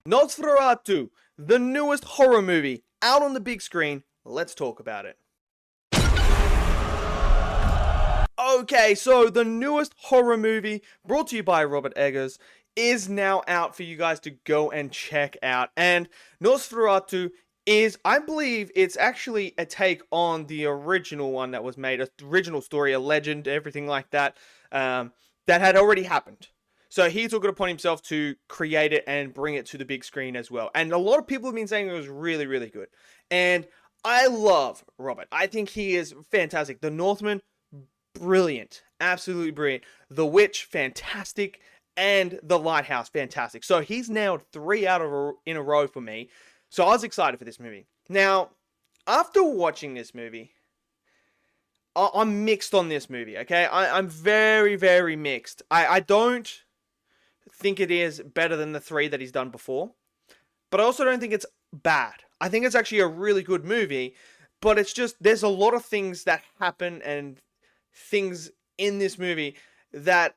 Nosferatu, the newest horror movie, out on the big screen. Let's talk about it. Okay, so the newest horror movie, brought to you by Robert Eggers, is now out for you guys to go and check out. And Nosferatu is, I believe, it's actually a take on the original one that was made, a original story, a legend, everything like that, that had already happened. So he took it upon himself to create it and bring it to the big screen as well. And a lot of people have been saying it was really, really good. And I love Robert. I think he is fantastic. The Northman, brilliant. Absolutely brilliant. The Witch, fantastic. And The Lighthouse, fantastic. So he's nailed 3 in a row for me. So I was excited for this movie. Now, after watching this movie, I'm mixed on this movie, okay? I'm very, very mixed. I don't think it is better than the 3 that he's done before. But I also don't think it's bad. I think it's actually a really good movie. But it's just, there's a lot of things that happen and things in this movie that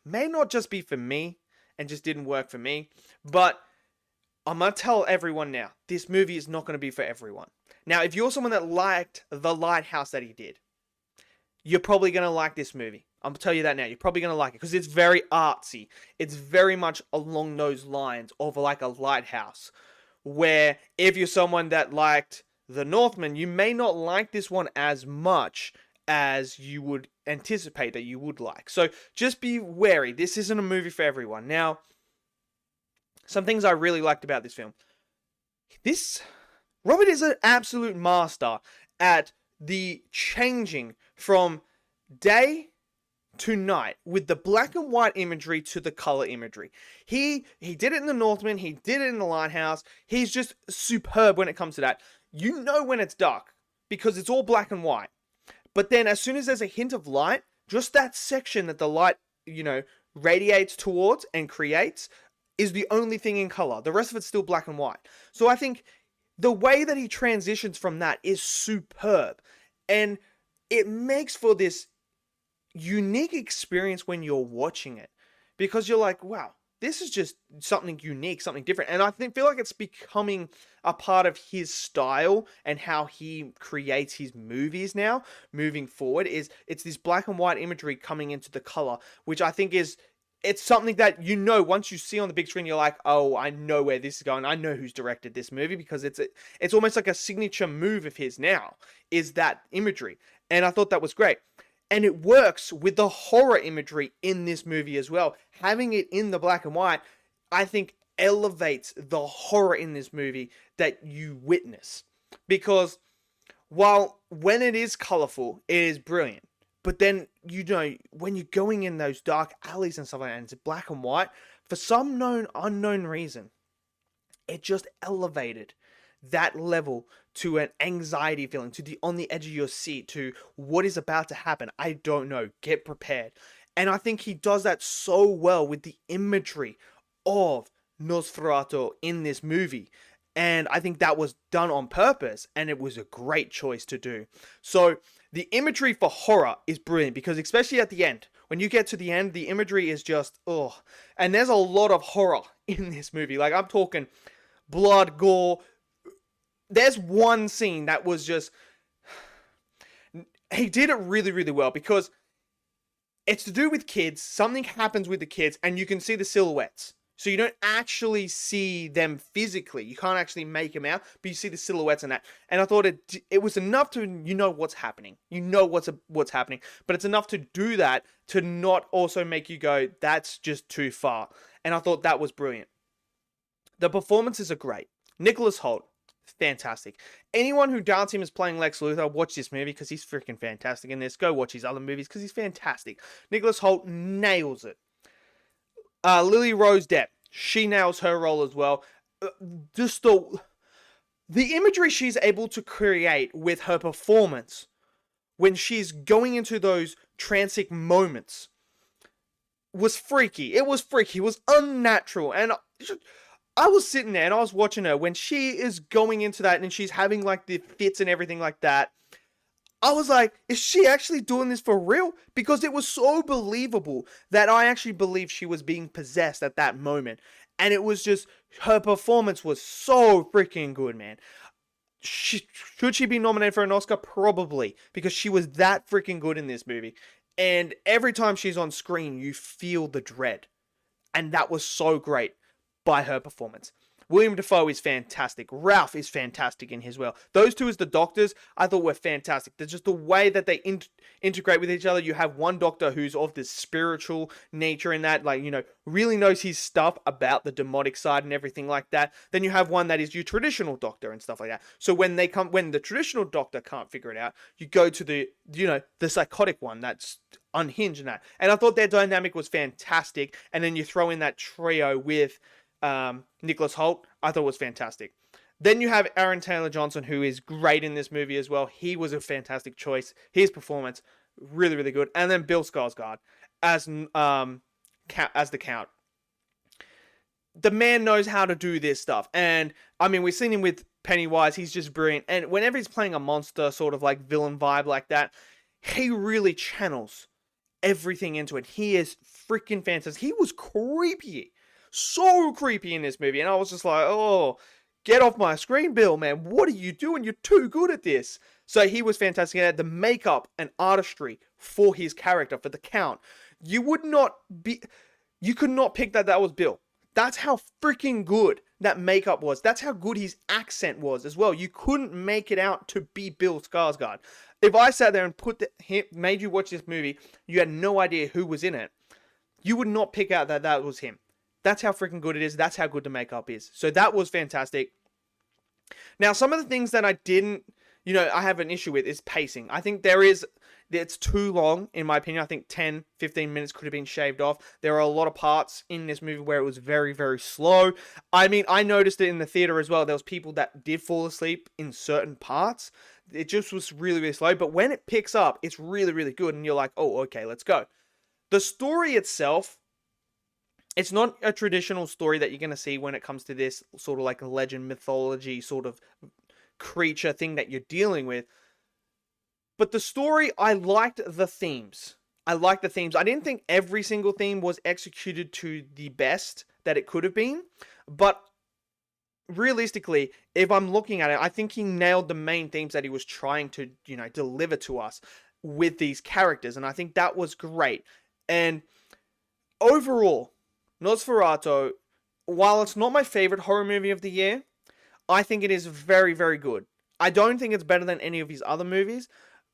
may not just be for me and just didn't work for me. But I'm going to tell everyone now, this movie is not going to be for everyone. Now, if you're someone that liked The Lighthouse that he did, you're probably going to like this movie. I'm going to tell you that now. You're probably going to like it because it's very artsy. It's very much along those lines of like a lighthouse. Where if you're someone that liked The Northman, you may not like this one as much as you would anticipate that you would like. So just be wary. This isn't a movie for everyone. Now, some things I really liked about this film. Robert is an absolute master at the changing from day to night with the black and white imagery to the color imagery. He did it in The Northman. He did it in The Lighthouse. He's just superb when it comes to that. You know when it's dark because it's all black and white. But then as soon as there's a hint of light, just that section that the light, radiates towards and creates is the only thing in color. The rest of it's still black and white. So I think the way that he transitions from that is superb. And it makes for this unique experience when you're watching it. Because you're like, wow, this is just something unique, something different. And I feel like it's becoming a part of his style and how he creates his movies now, moving forward, it's this black and white imagery coming into the color, which I think it's something that, once you see on the big screen, you're like, oh, I know where this is going. I know who's directed this movie because it's almost like a signature move of his now, is that imagery. And I thought that was great. And it works with the horror imagery in this movie as well. Having it in the black and white, I think, elevates the horror in this movie that you witness. Because when it is colorful, it is brilliant. But then, when you're going in those dark alleys and stuff like that, and it's black and white, for some unknown reason, it just elevated that level to an anxiety feeling, to on the edge of your seat, to what is about to happen. I don't know. Get prepared. And I think he does that so well with the imagery of Nosferatu in this movie. And I think that was done on purpose, and it was a great choice to do. So the imagery for horror is brilliant because especially at the end, when you get to the end, the imagery is just, and there's a lot of horror in this movie. Like, I'm talking blood, gore. There's one scene that was just, he did it really, really well because it's to do with kids. Something happens with the kids and you can see the silhouettes. So you don't actually see them physically. You can't actually make them out, but you see the silhouettes and that. And I thought it was enough to, what's happening. What's happening. But it's enough to do that to not also make you go, that's just too far. And I thought that was brilliant. The performances are great. Nicholas Hoult, fantastic. Anyone who doubts him as playing Lex Luthor, watch this movie because he's freaking fantastic in this. Go watch his other movies because he's fantastic. Nicholas Hoult nails it. Lily Rose Depp, she nails her role as well. Just the imagery she's able to create with her performance when she's going into those transic moments was freaky. It was freaky. It was unnatural. And I was sitting there and I was watching her when she is going into that and she's having like the fits and everything like that. I was like, is she actually doing this for real? Because it was so believable that I actually believed she was being possessed at that moment. And it was just, her performance was so freaking good, man. Should she be nominated for an Oscar? Probably, because she was that freaking good in this movie. And every time she's on screen, you feel the dread. And that was so great by her performance. William Dafoe is fantastic. Ralph is fantastic in his well. Those two as the doctors, I thought were fantastic. There's just the way that they integrate with each other. You have one doctor who's of this spiritual nature in that, like, you know, really knows his stuff about the demonic side and everything like that. Then you have one that is your traditional doctor and stuff like that. So when the traditional doctor can't figure it out, you go to the, you know, the psychotic one that's unhinged in that. And I thought their dynamic was fantastic. And then you throw in that trio with Nicholas Hoult, I thought was fantastic. Then you have Aaron Taylor-Johnson, who is great in this movie as well. He was a fantastic choice. His performance, really, really good. And then Bill Skarsgård as the Count. The man knows how to do this stuff. And, I mean, we've seen him with Pennywise. He's just brilliant. And whenever he's playing a monster, sort of like villain vibe like that, he really channels everything into it. He is freaking fantastic. He was creepy. So creepy in this movie. And I was just like, oh, get off my screen, Bill, man. What are you doing? You're too good at this. So he was fantastic. He had the makeup and artistry for his character, for the Count. You could not pick that was Bill. That's how freaking good that makeup was. That's how good his accent was as well. You couldn't make it out to be Bill Skarsgård. If I sat there and made you watch this movie, you had no idea who was in it, you would not pick out that was him. That's how freaking good it is. That's how good the makeup is. So that was fantastic. Now, some of the things that I have an issue with is pacing. I think it's too long, in my opinion. I think 10, 15 minutes could have been shaved off. There are a lot of parts in this movie where it was very, very slow. I mean, I noticed it in the theater as well. There was people that did fall asleep in certain parts. It just was really, really slow. But when it picks up, it's really, really good. And you're like, oh, okay, let's go. The story itself, it's not a traditional story that you're going to see when it comes to this sort of like a legend mythology sort of creature thing that you're dealing with. But the story, I liked the themes. I didn't think every single theme was executed to the best that it could have been. But realistically, if I'm looking at it, I think he nailed the main themes that he was trying to, deliver to us with these characters. And I think that was great. And overall, Nosferatu, while it's not my favorite horror movie of the year, I think it is very, very good. I don't think it's better than any of his other movies,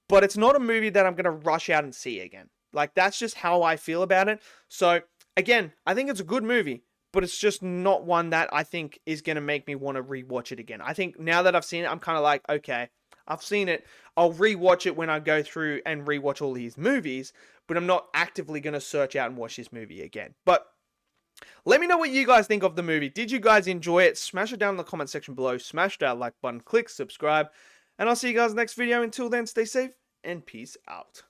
but it's not a movie that I'm going to rush out and see again. Like, that's just how I feel about it. So, again, I think it's a good movie, but it's just not one that I think is going to make me want to rewatch it again. I think now that I've seen it, I'm kind of like, okay, I've seen it. I'll rewatch it when I go through and rewatch all his movies, but I'm not actively going to search out and watch this movie again. But let me know what you guys think of the movie. Did you guys enjoy it? Smash it down in the comment section below. Smash that like button. Click subscribe. And I'll see you guys next video. Until then, stay safe and peace out.